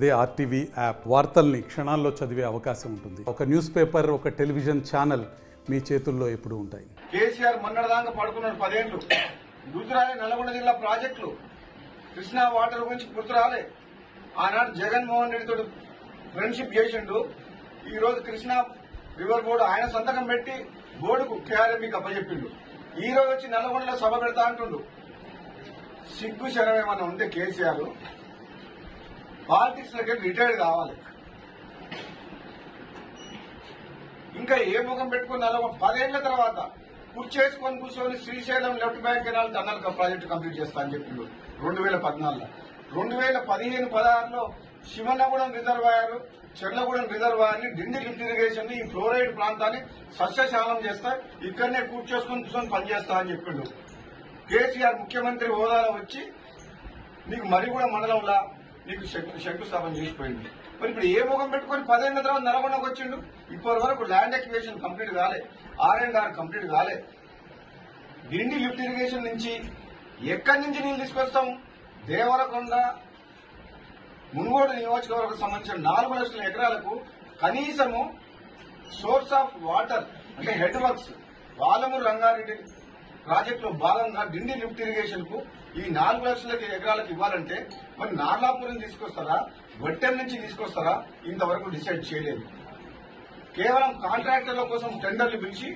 అదే RTV app వార్తల్ని క్షణాల్లో చదివే అవకాశం ఉంటుంది. ఒక న్యూస్ పేపర్, ఒక టెలివిజన్ ఛానల్ మీ చేతుల్లో ఎప్పుడూ ఉంటాయి. కేసీఆర్ మొన్నటిదాకా పడుకున్నాడు 10 ఏళ్లు. గుర్తురాలే నల్గొండ జిల్లా ప్రాజెక్టులు, కృష్ణా వాటర్ గురించి గుర్తురాలే. ఆనాడు జగన్మోహన్ రెడ్డితో ఫ్రెండ్షిప్ చేసిండు. ఈ రోజు కృష్ణా రివర్ బోర్డు ఆయన సంతకం పెట్టి బోర్డుకు కేఆర్ఎంబీకి అప్పచెప్పిండు. ఈ రోజు వచ్చి నల్గొండలో సభ పెడతా అంటుండు. సిగ్గు శరం ఏమన్నా ఉంటే కేసీఆర్ పాలిటిక్స్ లోకి రిటైర్డ్ కావాలి. ఇంకా ఏ ముఖం పెట్టుకుని 10 ఏళ్ల తర్వాత కుర్చేసుకొని కూర్చొని Srisailam left bank canal tunnel project complete చేస్తా అని చెప్పిండు 2014లో. 2015-16లో శివనగూడెం రిజర్వాయర్, చెర్లగూడెం రిజర్వాయర్ ని, డిండి లిఫ్ట్ ఇరిగేషన్ ని, ఈ ఫ్లోరైడ్ ప్రాంతాన్ని సస్యశాలం చేస్తా, ఇక్కడనే కూర్చేసుకొని కూర్చొని పనిచేస్తా అని చెప్పిండు. కేసీఆర్ ముఖ్యమంత్రి హోదాలో వచ్చి నీకు మరి కూడా మండలంలా నీకు శంకుస్థాపన చేసిపోయింది. మరి ఇప్పుడు ఏ ముఖం పెట్టుకుని 10 ఏళ్ల తర్వాత నల్గొండకు వచ్చిండు. ఇప్పటి వరకు ల్యాండ్ ఎక్విజిషన్ కంప్లీట్ కాలే, R&R కంప్లీట్ కాలే. డిండి లిఫ్ట్ ఇరిగేషన్ నుంచి ఎక్కడి నుంచి నీళ్లు తీసుకొస్తాం? దేవరకొండ, మున్గోడు నియోజకవర్గం సంబంధించిన 4 లక్షల ఎకరాలకు కనీసము సోర్స్ ఆఫ్ వాటర్ అంటే హెడ్ వర్క్స్ వాలమూరు రంగారెడ్డి ప్రాజెక్టులో భాగంగా డిండి లిఫ్ట్ ఇరిగేషన్ కు ఈ 4 లక్షల ఎకరాలకు ఇవ్వాలంటే మరి నార్లాపురం తీసుకొస్తారా, వట్టెం నుంచి తీసుకొస్తారా? ఇంతవరకు డిసైడ్ చేయలేదు. కేవలం కాంట్రాక్టర్ల కోసం టెండర్లు పిలిచి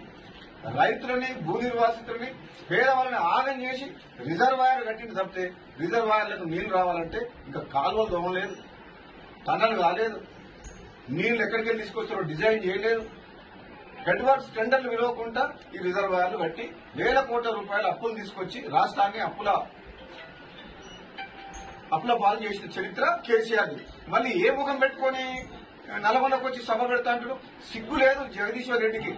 రైతులని, భూ నిర్వాసితులని, పేదవాళ్ళని ఆగం చేసి రిజర్వాయర్ కట్టింది తప్పితే రిజర్వాయర్లకు నీళ్లు రావాలంటే ఇంకా కాలువలు దొమలేదు, టన్నలు కాలేదు, నీళ్లు ఎక్కడికి వెళ్ళి తీసుకొస్తారో డిజైన్ చేయలేదు. హెడ్ వర్క్స్ టెండర్లు విలువకుండా ఈ రిజర్వాయర్లు కట్టి వేల కోట్ల రూపాయల అప్పులు తీసుకొచ్చి రాష్ట్రాన్ని అప్పుల పాలు చేసిన చరిత్ర కేసీఆర్. మళ్ళీ ఏ ముఖం పెట్టుకుని నల్గొండకు వచ్చి సభ పెడతా అంటాడు? సిగ్గు లేదు జగదీశ్వర్ రెడ్డికి.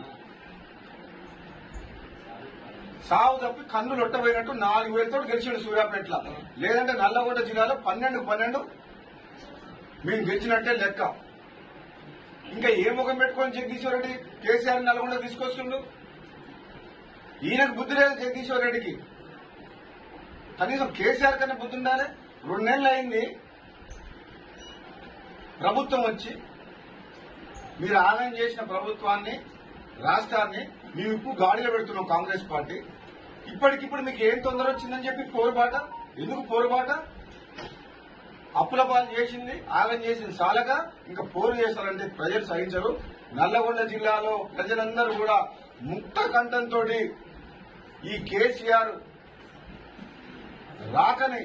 సాగు తప్పి కన్ను లొట్టబోయినట్టు 4,000తో గెలిచాడు సూర్యాపేటలో. లేదంటే నల్లగొండ జిల్లాలో 12 మేము గెలిచినట్టే లెక్క. ఇంకా ఏ ముఖం పెట్టుకొని జగదీశ్వర్ రెడ్డి కేసీఆర్ నల్గొండ తీసుకొస్తుండు? ఈయనకు బుద్ధి లేదు జగదీశ్వర్ రెడ్డికి. కనీసం కేసీఆర్ కన్నా బుద్ధి ఉండాలి. 2 నెలలు అయింది ప్రభుత్వం వచ్చి. మీరు ఆదాయం చేసిన ప్రభుత్వాన్ని, రాష్ట్రాన్ని మేము ఇప్పుడు గాడిలో పెడుతున్నాం కాంగ్రెస్ పార్టీ. ఇప్పటికిప్పుడు మీకు ఏం తొందర వచ్చిందని చెప్పి పోరుబాట. ఎందుకు పోరుబాట? అప్పుల పాలు చేసింది, ఆగం చేసింది చాలగా ఇంకా పోరు చేస్తారంటే ప్రజలు సహించరు. నల్లగొండ జిల్లాలో ప్రజలందరూ కూడా ముక్త కంఠంతో ఈ కేసీఆర్ రాకని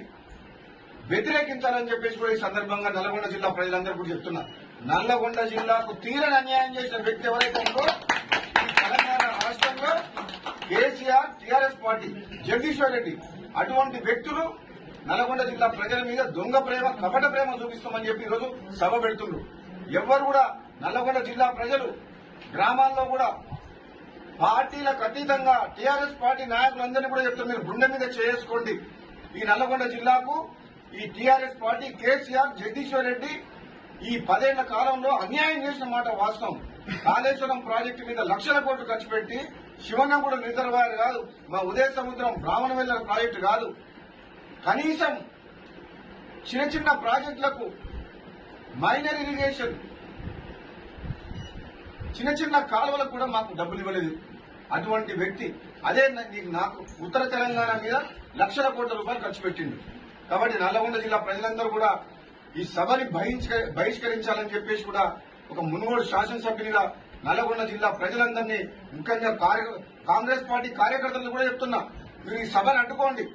వ్యతిరేకించాలని చెప్పేసి కూడా ఈ సందర్భంగా నల్లగొండ జిల్లా ప్రజలందరూ కూడా చెప్తున్నారు. నల్లగొండ జిల్లాకు తీరని అన్యాయం చేసిన వ్యక్తి ఎవరైతే ఉందో ఈ తెలంగాణ రాష్ట్రంలో కేసీఆర్, టీఆర్ఎస్ పార్టీ, జగదీశ్వర్ రెడ్డి, అటువంటి వ్యక్తులు నల్గొండ జిల్లా ప్రజల మీద దొంగ ప్రేమ, కపట ప్రేమ చూపిస్తామని చెప్పి ఈరోజు సభ పెడుతుండ్రు. ఎవరు కూడా నల్లగొండ జిల్లా ప్రజలు గ్రామాల్లో కూడా పార్టీలకు అతీతంగా టీఆర్ఎస్ పార్టీ నాయకులందరినీ కూడా చెప్తారు, మీరు గుండె మీద చేసుకోండి. ఈ నల్లగొండ జిల్లాకు ఈ టీఆర్ఎస్ పార్టీ, కేసీఆర్, జగదీశ్వర్ రెడ్డి ఈ 10 ఏళ్ల కాలంలో అన్యాయం చేసిన మాట వాస్తవం. కాళేశ్వరం ప్రాజెక్టు మీద లక్షల కోట్లు ఖర్చు పెట్టి శివనగూడెం రిజర్వాయర్ కాదు, మా ఉదయ సముద్రం బ్రాహ్మణవెల్లర ప్రాజెక్టు కాదు, కనీసం చిన్న చిన్న ప్రాజెక్టులకు మైనర్ ఇరిగేషన్, చిన్న చిన్న కాలువలకు కూడా మాకు డబ్బులు ఇవ్వలేదు. అటువంటి వ్యక్తి అదే నాకు ఉత్తర తెలంగాణ మీద లక్షల కోట్ల రూపాయలు ఖర్చు పెట్టిండు. కాబట్టి నల్లగొండ జిల్లా ప్రజలందరూ కూడా ఈ సభని బహిష్కరించాలని చెప్పేసి కూడా ఒక మునుగోడు శాసనసభ్యునిగా నల్లగొండ జిల్లా ప్రజలందరినీ, ముఖ్యంగా కాంగ్రెస్ పార్టీ కార్యకర్తలను కూడా చెప్తున్నా, మీరు ఈ సభను అడ్డుకోండి.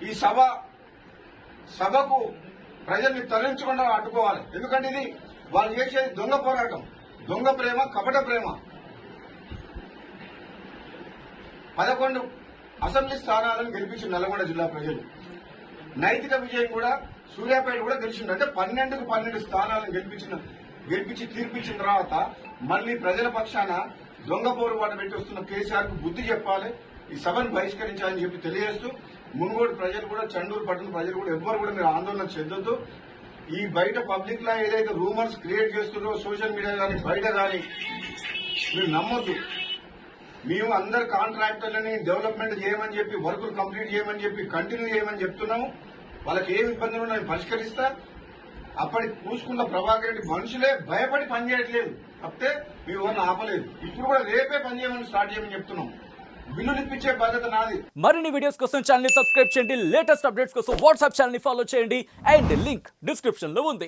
ఈ సభకు ప్రజల్ని తరలించకుండా అడ్డుకోవాలి. ఎందుకంటే ఇది వాళ్ళు చేసేది దొంగ పోరాటం, దొంగ ప్రేమ, కపట ప్రేమ. 11 అసెంబ్లీ స్థానాలను గెలిపించిన నల్గొండ జిల్లా ప్రజలు. నైతిక విజయం కూడా సూర్యాపేట కూడా గెలిచింది. అంటే 12కు 12 స్థానాలను గెలిపించి తీర్పిచ్చిన తర్వాత మళ్లీ ప్రజల పక్షాన దొంగ పోరుబాటు పెట్టి వస్తున్న కేసీఆర్ కు బుద్ధి చెప్పాలి. ఈ సభను బహిష్కరించాలని చెప్పి తెలియజేస్తూ మున్గోడు ప్రజలు కూడా, చండూరు పట్టణ ప్రజలు కూడా ఎవ్వరు కూడా మీరు ఆందోళన చెందొద్దు. ఈ బయట పబ్లిక్ లా ఏదైతే రూమర్స్ క్రియేట్ చేస్తున్నారో సోషల్ మీడియా కానీ బయట కానీ మీరు నమ్మొద్దు. మేము అందరు కాంట్రాక్టర్లని డెవలప్మెంట్ చేయమని చెప్పి, వర్కులు కంప్లీట్ చేయమని చెప్పి, కంటిన్యూ చేయమని చెప్తున్నాము. వాళ్ళకి ఏమి ఇబ్బందులు ఉన్నాయో పరిష్కరిస్తా. అప్పటి పూసుకున్న ప్రభాకర్ రెడ్డి మనుషులే భయపడి పనిచేయట్లేదు తప్పితే మేము ఎవరిని ఆపలేదు. ఇప్పుడు కూడా రేపే పని చేయమని స్టార్ట్ చేయమని చెప్తున్నాం. బిల్లులు ఇప్పించే బాధ్యత నాది. మరిన్ని వీడియోస్ కోసం ఛానల్ ని సబ్స్క్రైబ్ చేయండి, లేటెస్ట్ అప్డేట్స్ కోసం వాట్సాప్ ఛానల్ ని ఫాలో చేయండి అండ్ లింక్ డిస్క్రిప్షన్ లో ఉంది.